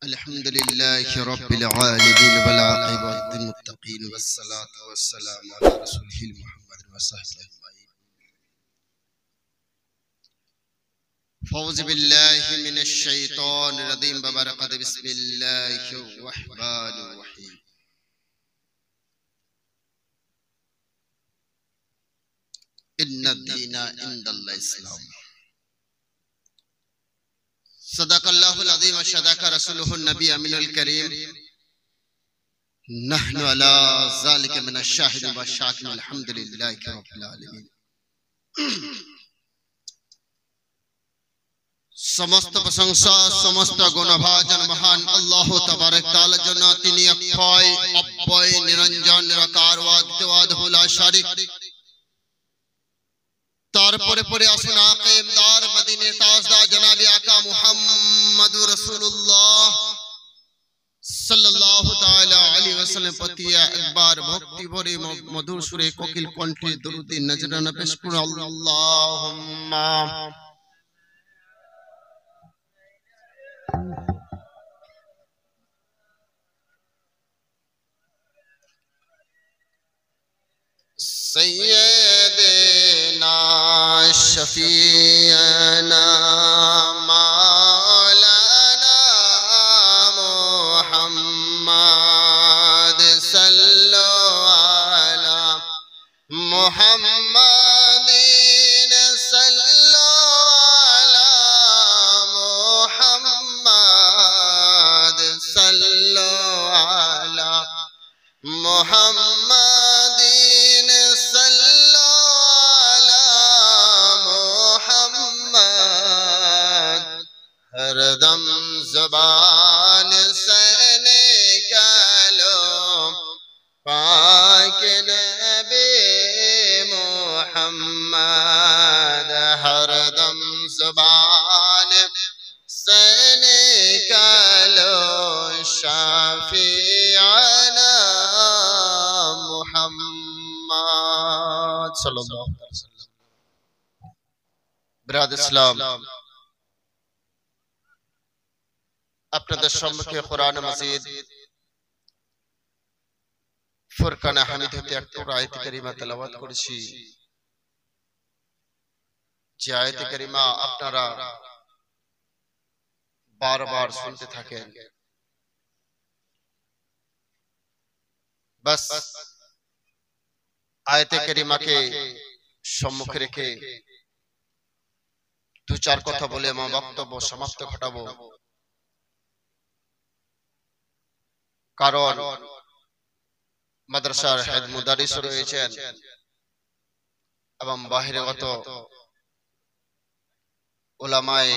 الحمد لله رب العالمين والعاقبة للمتقين والصلاة والسلام على رسوله محمد وصحبه أجمعين. فوز بالله من الشيطان الرجيم ببركة بسم الله الرحمن الرحيم. إن الدين عند الله الإسلام. صدق الله العظيم وصدق رسوله النبي أمين الكريم. نحن على ذلك من الشاهد والشاكر الحمد لله رب العالمين. समस्त प्रशंसा समस्त गुणभाजन महान अल्लाह तबारक ताला जन्ना तिनी अक्षय अव्यय निरंजन निराकारवाद द्वैवाद हुला शारिक तारपरे परे আসুন আকে ইমদার মদিনে তাজদার জনাবে আকা মুহাম্মদুর রাসূলুল্লাহ সাল্লাল্লাহু তাআলা আলাইহি ওয়াসাল্লাম প্রতি একবার ভক্তি ভরে মধুর সুরে কোকিল কণ্ঠে দরুদ নজরানা পেশ করুন আল্লাহুম্মা सैयदना शफीअना मौलाना मुहम्मद सल्लल्लाहु अला मुहम्मदिन सल्लल्लाहु अला मुहम्मद सल्लल्लाहु अला मुहम्मद हरदम ज़बान से निकालो पाक नबी मुहम्मद हरदम ज़बान से निकालो शाफियाना मुहम्मद सल्लल्लाहु अलैहि वसल्लम। बिरादर इस्लाम, আপনাদের সম্মুখে কোরআন মাজিদ ফুরকান হামিদ হতে একটা আয়াত কারিমা তেলাওয়াত করেছি। যে আয়াত কারিমা আপনারা বারবার শুনতে থাকেন। বাস আয়াত কারিমাকে সম্মুখে রেখে দু চার কথা বলে আমার বক্তব্য সমাপ্ত ঘটাবো। কারণ মাদ্রাসার হেড মুদারিস রয়েছেন এবং বাহিরাগত উলামায়ে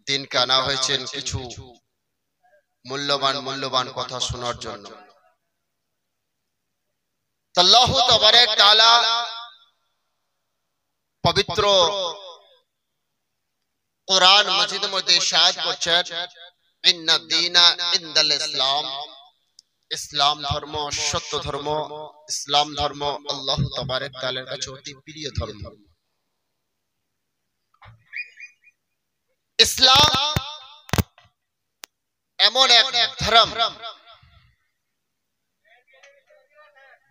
দ্বীনকে আনা হয়েছেন কিছু মূল্যবান কথা শোনার জন্য। আল্লাহ তাবারক তাআলা পবিত্র কোরআন মাজিদের মধ্যে ইরশাদ করছেন, ইন্না দীনা ইনদাল ইসলাম, ইসলাম ধর্ম সত্য ধর্ম, ইসলাম ধর্ম আল্লাহ তাবারক তাআলার কাছে অতি প্রিয় ধর্ম। ইসলাম এমন এক ধর্ম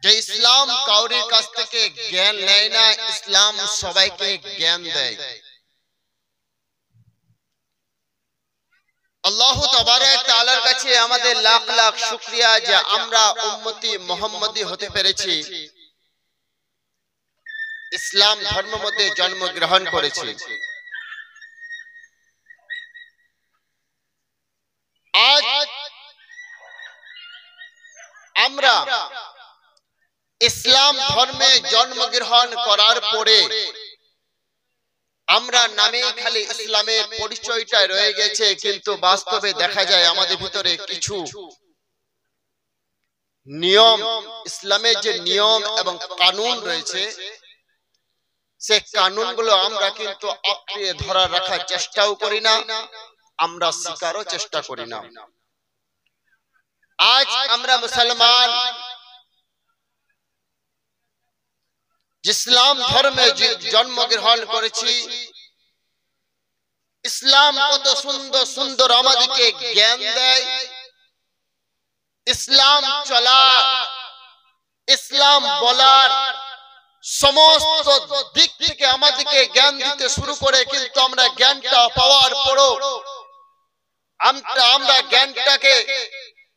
যে ইসলাম কাউরির কাছ থেকে জ্ঞান নেয় না, ইসলাম সবাইকে জ্ঞান দেয়। আল্লাহ তাবারক তাআলার কাছে আমাদের লাখ লাখ শুকরিয়া যে আমরা উম্মতি মুহাম্মদী হতে পেরেছি, ইসলাম ধর্মের মধ্যে জন্মগ্রহণ করেছি। আজ আমরা ইসলাম ধর্মে জন্মগ্রহণ করার পরে আমরা নামে খালি ইসলামের পরিচয়টা রয়ে গেছে, কিন্তু বাস্তবে দেখা যায় আমাদের ভিতরে কিছু নিয়ম, ইসলামের যে নিয়ম এবং কানুন রয়েছে সে কানুনগুলো আমরা কিন্তু আঁকড়ে ধরা রাখার চেষ্টাও করি না, আমরা শিকারও চেষ্টা করি না। আজ আমরা মুসলমান ইসলাম ধর্মে জন্মগ্রহণ করেছি, ইসলাম কত সুন্দর সুন্দর আমাদেরকে জ্ঞান দেয়। ইসলাম চলার, ইসলাম বলার সমস্ত দিক থেকে আমাদেরকে জ্ঞান দিতে শুরু করে, কিন্তু আমরা জ্ঞানটা পাওয়ার পরও আমরা জ্ঞানটাকে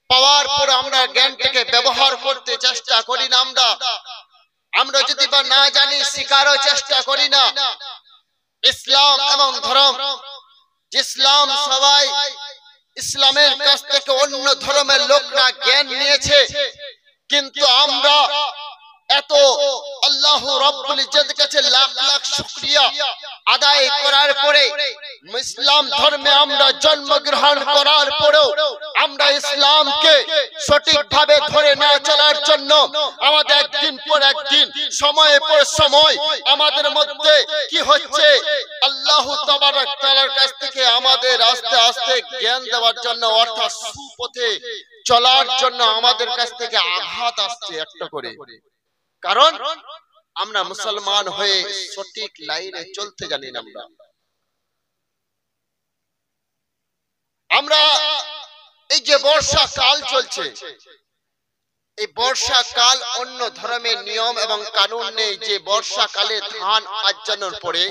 পাওয়ার পর আমরা জ্ঞানটাকে ব্যবহার করতে চেষ্টা করি না। আমরা যদি বা না জানি শিকারও চেষ্টা করি না। ইসলাম এবং ধর্ম, ইসলাম সবাই ইসলামের কাছ থেকে অন্য ধর্মের লোকরা জ্ঞান নিয়েছে, কিন্তু আমরা এত আল্লাহ রাব্বুল ইজ্জতের কাছে লাখ লাখ শুকরিয়া আদায় করার পরে, ইসলাম ধর্মে আমরা জন্মগ্রহণ করার পরেও আমরা ইসলামকে সঠিকভাবে ধরে না চলার জন্য আমাদের একদিন পর একদিন, সময়ের পর সময় আমাদের মধ্যে কি হচ্ছে, আল্লাহ তাবারক তাআলার কাছ থেকে আমাদের আস্তে আস্তে জ্ঞান দেওয়ার জন্য, অর্থাৎ সুপথে চলার জন্য আমাদের কাছ থেকে আঘাত আসছে একটা করে। কারণ আমরা মুসলমান হয়ে সঠিক লাইনে চলতে জানি না। আমরা এই যে বর্ষাকাল চলছে, এই বর্ষাকাল অন্য ধর্মের নিয়ম এবং কানুন নেই যে বর্ষাকালে ধান আজ্জানোর পরে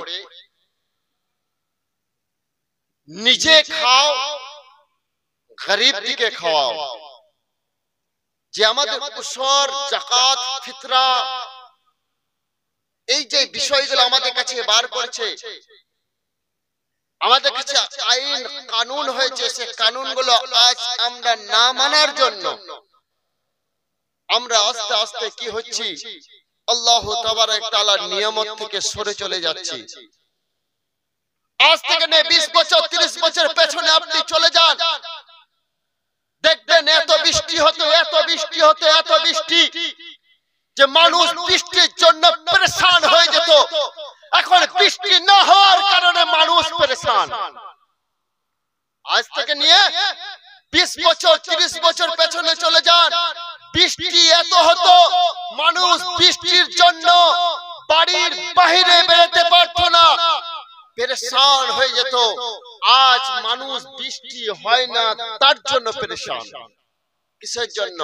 নিজে খাও, গরিব দিকে খাওয়াও। যে আমাদের উসর, যাকাত, ফিতরা, এই যে বিষয়গুলো আমাদের কাছে বার করছে, আমাদের কাছে আইন কানুন হয়েছে, সে কানুনগুলো আজ আমরা না মানার জন্য আমরা আস্তে আস্তে কি হচ্ছি, আল্লাহ তাবারক তাআলার নিয়ামত থেকে সরে চলে যাচ্ছি। আজ থেকে 20 বছর 30 বছর পেছনে আপনি চলে যান, দেখবেন এত বৃষ্টি হতো, এত বৃষ্টি হতো, এত বৃষ্টি যে মানুষ বৃষ্টির জন্য পেরেশান হয়ে যেত। এখন বৃষ্টি না হওয়ার কারণে মানুষ পেরেশান। আজ থেকে নিয়ে 20 বছর 30 বছর পেছনে চলে যান, বৃষ্টি এত হতো, মানুষ বৃষ্টির জন্য বাড়ির বাইরে বেরোতে পারত না, পেরেশান হয়ে যেত। আজ মানুষ বৃষ্টি হয় না তার জন্য পেরেশান। কিসের জন্য?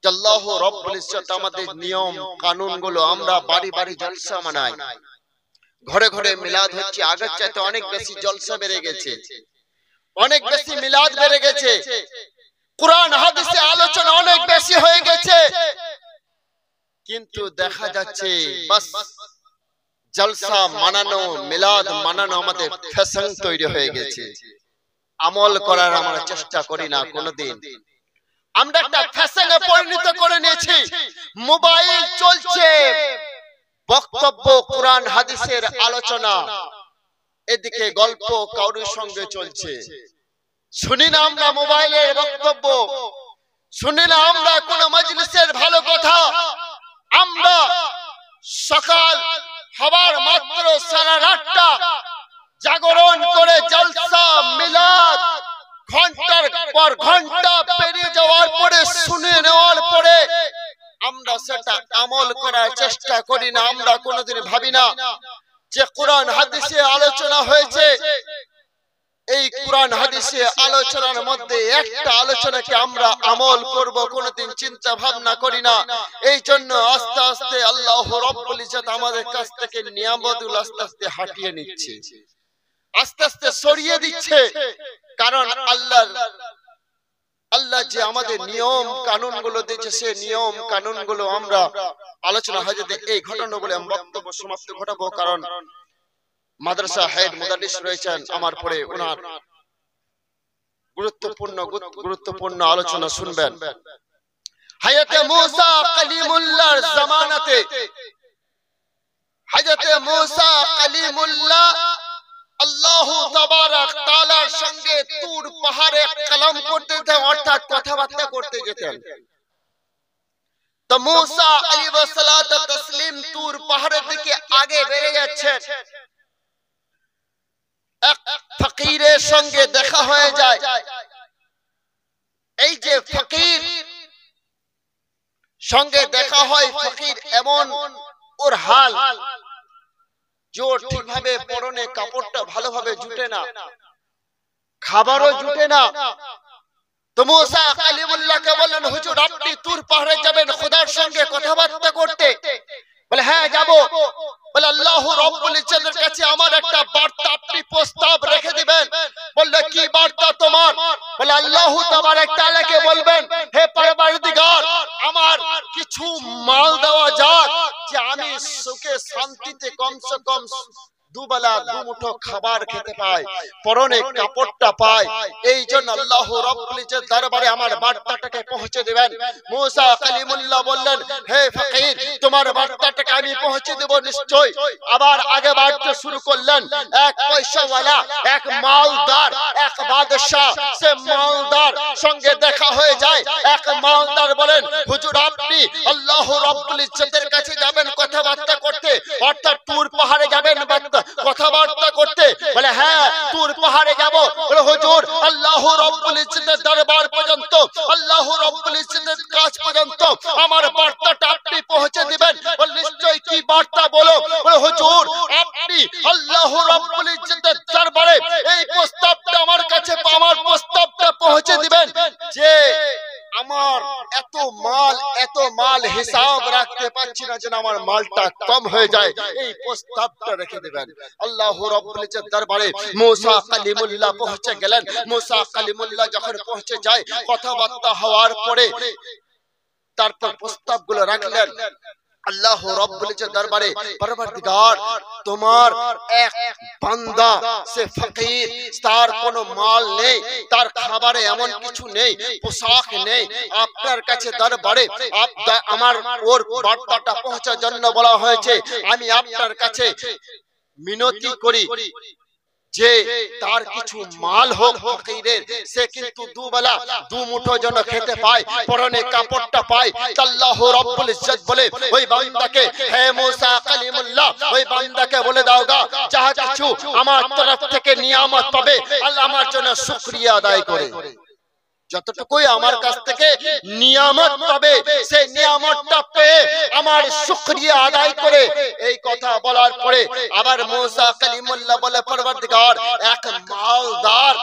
আল্লাহ রাব্বুল ইজ্জত আমাদের নিয়ম কানুনগুলো, আমরা বাড়ি বাড়ি জলসা মানাই, ঘরে ঘরে মিলাদ হচ্ছে, আগের চাইতে অনেক বেশি জলসা বেড়ে গেছে, অনেক বেশি মিলাদ বেড়ে গেছে, কুরআন হাদিসে আলোচনা অনেক বেশি হয়ে গেছে, কিন্তু দেখা যাচ্ছে বাস জলসা মানানো, মিলাদ মানানো আমাদের ফ্যাশন তৈরি হয়ে গেছে। আমল করার আমরা চেষ্টা করি না কোনোদিন। আমরা একটা ফ্যাশনে পরিণত করে নিয়েছি। মোবাইল চলছে, বক্তব্য কোরআন হাদিসের আলোচনা, এদিকে গল্প কারোর সঙ্গে চলছে। শুনি না আমরা মোবাইলের বক্তব্য, শুনি না আমরা কোন মজলিসের ভালো কথা। আমরা সকাল হবার মাত্র সারা রাতটা জাগরণ করে জলসা মিলাদ ঘন্টার পর ঘন্টা পেরিয়ে যাওয়ার পরে, শুনে নেওয়ার পরে আমরা সেটা আমল করার চেষ্টা করি না। আমরা কোনোদিন ভাবি না যে কোরআন হাদিসে আলোচনা হয়েছে, এই কোরআন হাদিসে আলোচনার মধ্যে একটা আলোচনাকে আমরা আমল করব, কোনোদিন চিন্তা ভাবনা করি না। এই জন্য আস্তে আস্তে আল্লাহ রাব্বুল ইজ্জত আমাদের কাছ থেকে নিয়ামতগুলো আস্তে আস্তে হাটিয়ে নিচ্ছে, আস্তে আস্তে সরিয়ে দিচ্ছে। কারণ আল্লাহ যে আমাদের নিয়ম কানুন গুলো দিয়েছে, সে নিয়ম কানুন গুলো আমরা আলোচনা হয়। এই ঘটনাগুলো আমি বক্তব্য সমাপ্ত ঘটাবো, কারণ মাদ্রাসা হেড মুদারিস রয়েছেন আমার পরে, ওনার গুরুত্বপূর্ণ আলোচনা শুনবেন। হযরতে মুসা কালিমুল্লাহর জামানাতে, হযরতে মুসা কালিমুল্লাহ আল্লাহ তাবারক তাআলার সঙ্গে তুর পাহাড়ে কালাম করতে যেতেন, অর্থাৎ কথাবার্তা করতে যেতেন। তো মুসা আলাইহিস সালাতু তাসলিম তুর পাহাড়ের দিকে আগে বেড়ে যাচ্ছেন। এক ফকিরের সঙ্গে দেখা হয়ে যায়। এই যে ফকির সঙ্গে দেখা হয়, ফকির এমন ওর হাল, জোর ঠিকভাবে পরনে কাপড়টা ভালোভাবে জুটে না, খাবারও জুটে না। তো মুসা কালিমুল্লাহকে বললেন, হুজুর আপনি তুর পাহাড়ে যাবেন খোদার সঙ্গে কথাবার্তা করতে। বলে হ্যাঁ যাব। বলে আল্লাহ রাব্বুল ইজ্জতের কাছে আমার একটা বার্তা আপনি প্রস্তাব রেখে দিবেন। বললে কি বার্তা তোমার? বলে আল্লাহ তাবারক তাআলাকে বলবেন, হে পরওয়ারদিগার আমার কিছু মাল দেওয়া যাক যে আমি সুখে শান্তিতে কমসে কম দুবেলা দুমুঠো খাবার খেতে পাই, পরনে কাপড়টা পাই। এই জন্য আল্লাহ রাব্বুল ইজ্জত দরবারে আমার বার্তাটাকে পৌঁছে দিবেন। মুসা কালিমুল্লাহ বললেন, হে ফকির তোমার বার্তাটাকে আমি পৌঁছে দেব নিশ্চয়। আবার আগে বাড়তে শুরু করলেন। এক পয়সাওয়ালা, এক মালদার, এক বাদশা, সে মালদার সঙ্গে দেখা হয়ে যায়। এক মালদার বলেন, হুজুর আপনি আল্লাহ রাব্বুল ইজ্জতের কাছে যাবেন কথাবার্তা করতে, অর্থাৎ তুর পাহাড়ে যাবেন কথাবার্তা করতে। বলে হ্যাঁ তুর পাহাড়ে যাব। বলে হুজুর আল্লাহ রাব্বুল ইজ্জতের দরবার পর্যন্ত, আল্লাহ রাব্বুল ইজ্জতের কাছ পর্যন্ত আমার বার্তাটা আপনি পৌঁছে দিবেন। বলে নিশ্চয়ই, কি বার্তা বলো? বলে হুজুর আপনি আল্লাহ রাব্বুল ইজ্জতের দরবারে এই প্রস্তাবটা আমার কাছে, আমার প্রস্তাবটা পৌঁছে দিবেন যে আমার এত মাল হিসাব রাখতে পারছি না, যেন আমার মালটা কম হয়ে যায়, এই প্রস্তাবটা রেখে দিবেন। আল্লাহ রাব্বুল ইজ্জত দরবারে মুসা কালিমুল্লাহ পৌঁছে গেলেন। মুসা কালিমুল্লাহ যখন পৌঁছে যায়, কথাবার্তা হওয়ার পরে তারপর প্রস্তাবগুলো রাখলেন। আল্লাহ রাব্বুল ইজ্জত দরবারে, পরওয়ারদিগার তোমার এক বান্দা সে ফকির, তার কোনো মাল নেই, তার খাবারে এমন কিছু নেই, পোশাক নেই, আপনার কাছে দরবারে আমার ওর বার্তাটা পৌঁছার জন্য বলা হয়েছে। আমি আপনার কাছে মিনতি করি যে তার কিছু মাল হোক ফকিরের, সে কিন্তু দুবেলা দুমুঠো যেন খেতে পায়, পরনে কাপড়টা পায়। আল্লাহ রাব্বুল ইজ্জত বলে ওই বান্দাকে, হে মুসা কালিমুল্লাহ ওই বান্দাকে বলে দাওগা যা কিছু আমার তরফ থেকে নিয়ামত পাবে আল্লাহ আমার জন্য শুকরিয়া আদায় করে। যতটুকুই আমার কাছ থেকে নিয়ামত পাবে সেই নিয়ামতটা পেয়ে আমার শুকরিয়া আদায় করে। এই কথা বলার পরে আবার মুসা কালিমুল্লাহ বলে, পরওয়ারদিগার এক মালদার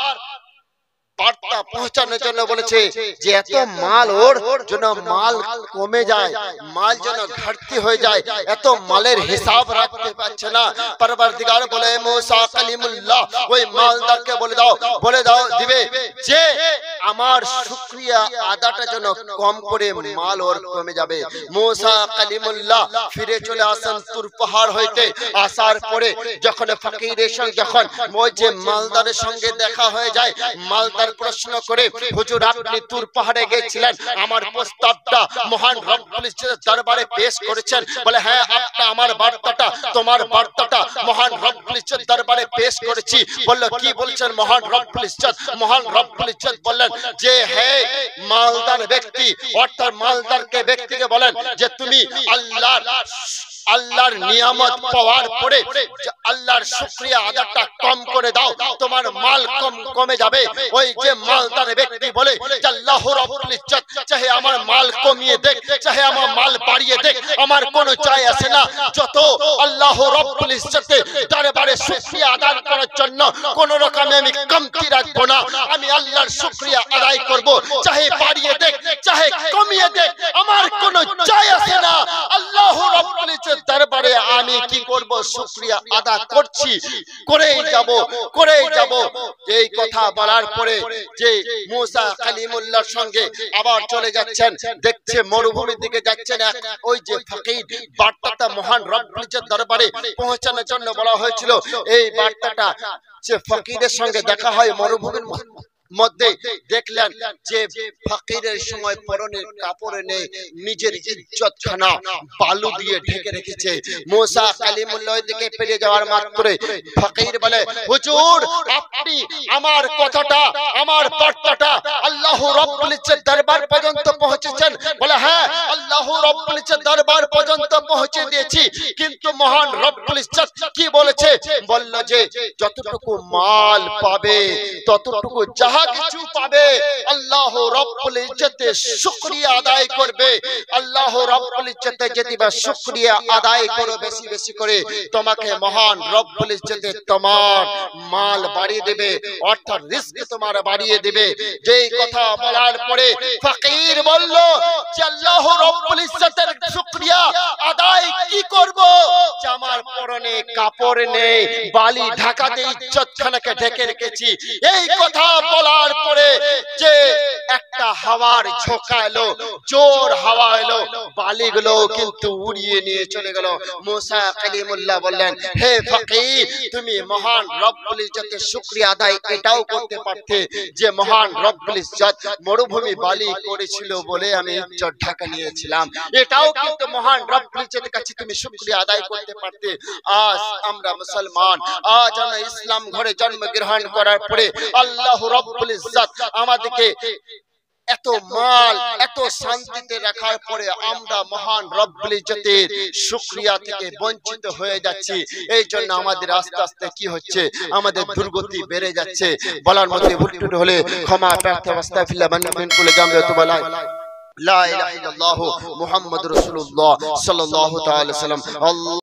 বার্তা পৌঁছানোর জন্য বলেছে যে এত মাল ওর যেন মাল কমে যায়, মাল যেন ঘাটতি হয়ে যায়, এত মালের হিসাব রাখতে পারছে না। পরওয়ারদিগার বলে মুসা কালিমুল্লাহ ওই মালদারকে বলে দাও দিবে যে আমার শুকরিয়া আদাটা যেন কম করে মাল ওর কমে যাবে। মুসা কালিমুল্লাহ ফিরে চলে আসেন তুর পাহাড় হইতে। আসার পরে যখন ফকিরের সঙ্গে, যখন ওই যে মালদারের সঙ্গে দেখা হয়ে যায়, মালদার প্রশ্ন করে, হুজুর আপনি তুর পাহাড়ে গিয়েছিলেন, আমার প্রস্তাবটা মহান রব্বুল ইজ্জতের দরবারে পেশ করেছেন। বলে হ্যাঁ আপনি আমার বার্তাটা, তোমার বার্তাটা মহান রব্বুল ইজ্জতের দরবারে পেশ করেছি। বলল কি বলছেন মহান রব্বুল ইজ্জত? মহান রব্বুল ইজ্জত বললেন যে হে মালদার ব্যক্তি, অর্থাৎ মালদারকে ব্যক্তিকে বলেন যে তুমি আল্লাহর নিয়ামত পাওয়ার পরে আল্লাহর শুকরিয়া আদাটা কম করে দাও, তোমার মাল কমে যাবে। ওই যে মালদার ব্যক্তি বলে যে আল্লাহ রাব্বুল ইজ্জত চাহে আমার মাল কমিয়ে দেখ, চাহে আমার মাল বাড়িয়ে দেখ, আমার কোনো চাই আসে না, যত আল্লাহ রাব্বুল ইজ্জতের দরবারে শুকরিয়া আদায় করার জন্য কোন রকমে আমি কমতি রাখবো না, আমি আল্লাহর শুকরিয়া আদায় করব, চাহে বাড়িয়ে দেখ চাহে কমিয়ে দেখ, আমার কোনো চাই আসে না। আল্লাহ রাব্বুল ইজ্জতের দরবারে আমি কি করব? শুকরিয়া আদা করছি, করেই যাব। এই কথা বলার পরে যে মুসা কালিমুল্লাহর সঙ্গে আবার চলে যাচ্ছেন, দেখছে মরুভূমির দিকে যাচ্ছেন। ওই যে ফকির বার্তাটা মহান রব্বুল ইজ্জতের দরবারে পৌঁছানোর জন্য বলা হয়েছিল, এই বার্তাটা যে ফকিরের সঙ্গে দেখা হয় মরুভূমির মধ্যে, দেখলেন যে ফকিরের সময় পরনের কাপড়ে নেই, নিজের ইজ্জতখানা বালু দিয়ে ঢেকে রেখেছে। মুসা কালিমুল্লাহ দিকে পেরিয়ে যাওয়ার মাত্র ফকির বলে, হুজুর আপনি আমার কথাটা, আমার বার্তাটা আল্লাহ রাব্বুল ইজ্জতের দরবার পর্যন্ত পৌঁছেছেন? বলে হ্যাঁ আল্লাহ রাব্বুল ইজ্জতের দরবার পর্যন্ত পৌঁছে দিয়েছি, কিন্তু মহান রব্বুল ইজ্জত কি বলেছে? বলল যে যতটুকু মাল পাবে ততটুকু যাহা কিছু পাবে আল্লাহ রব্বুল ইজ্জতের শুকরিয়া আদায় করবে। আল্লাহ রব্বুল ইজ্জতের যদি বা শুকরিয়া আদায় করো বেশি বেশি করে, তোমাকে মহান রব্বুল ইজ্জতে তোমার মাল বাড়িয়ে দেবে, অর্থাৎ রিস্ক তোমার বাড়িয়ে দেবে। যেই কথা বলার পরে ফকির বলল যে আল্লাহ রব্বুল ইজ্জতের শুকরিয়া আদায় কি করব, যে আমার পরনে কাপড় নেই, বালি ঢাকাতে ইজ্জতখানাকে ঢেকে রেখেছি। এই কথা বলার পরে যে একটা হাওয়ার ঝোঁকা এলো, জোর হাওয়া এলো, বালিগুলো কিন্তু উড়িয়ে নিয়ে চলে গেল। মুসা কালিমুল্লাহ বললেন, হে ফকির, তুমি মহান রব্বুল ইজ্জতের শুকরিয়া আদায় এটাও করতে পারতে যে মহান রব্বুল ইজ্জত মরুভূমি বালি করেছিল বলে আমি ইজ্জত ঢাকা নিয়েছিলাম, এটাও কিন্তু মহান রব্বুল ইজ্জতের কাছে তুমি শুকরিয়া আদায় করতে পারতে। আজ আমরা মুসলমান, আজ আমরা ইসলাম ঘরে জন্মগ্রহণ করার পরে আল্লাহ রব্বুল ইজ্জত আমাদেরকে এত মাল এত শান্তিতে রাখার পরে আমরা মহান রব্বুল ইজ্জতের শুকরিয়া থেকে বঞ্চিত হয়ে যাচ্ছি। এই জন্য আমাদের আস্তে আস্তে কি হচ্ছে, আমাদের দুর্গতি বেড়ে যাচ্ছে। বলার মধ্যে ভুল ত্রুটি হলে ক্ষমা প্রার্থী আস্তাগফিরুল্লাহ মিন কুল্লি যামবি ওয়া তুবু ইলাইহি। লা ইলাহা ইল্লাল্লাহু মুহাম্মাদুর রাসূলুল্লাহ সাল্লাল্লাহু তাআলা সাল্লাম।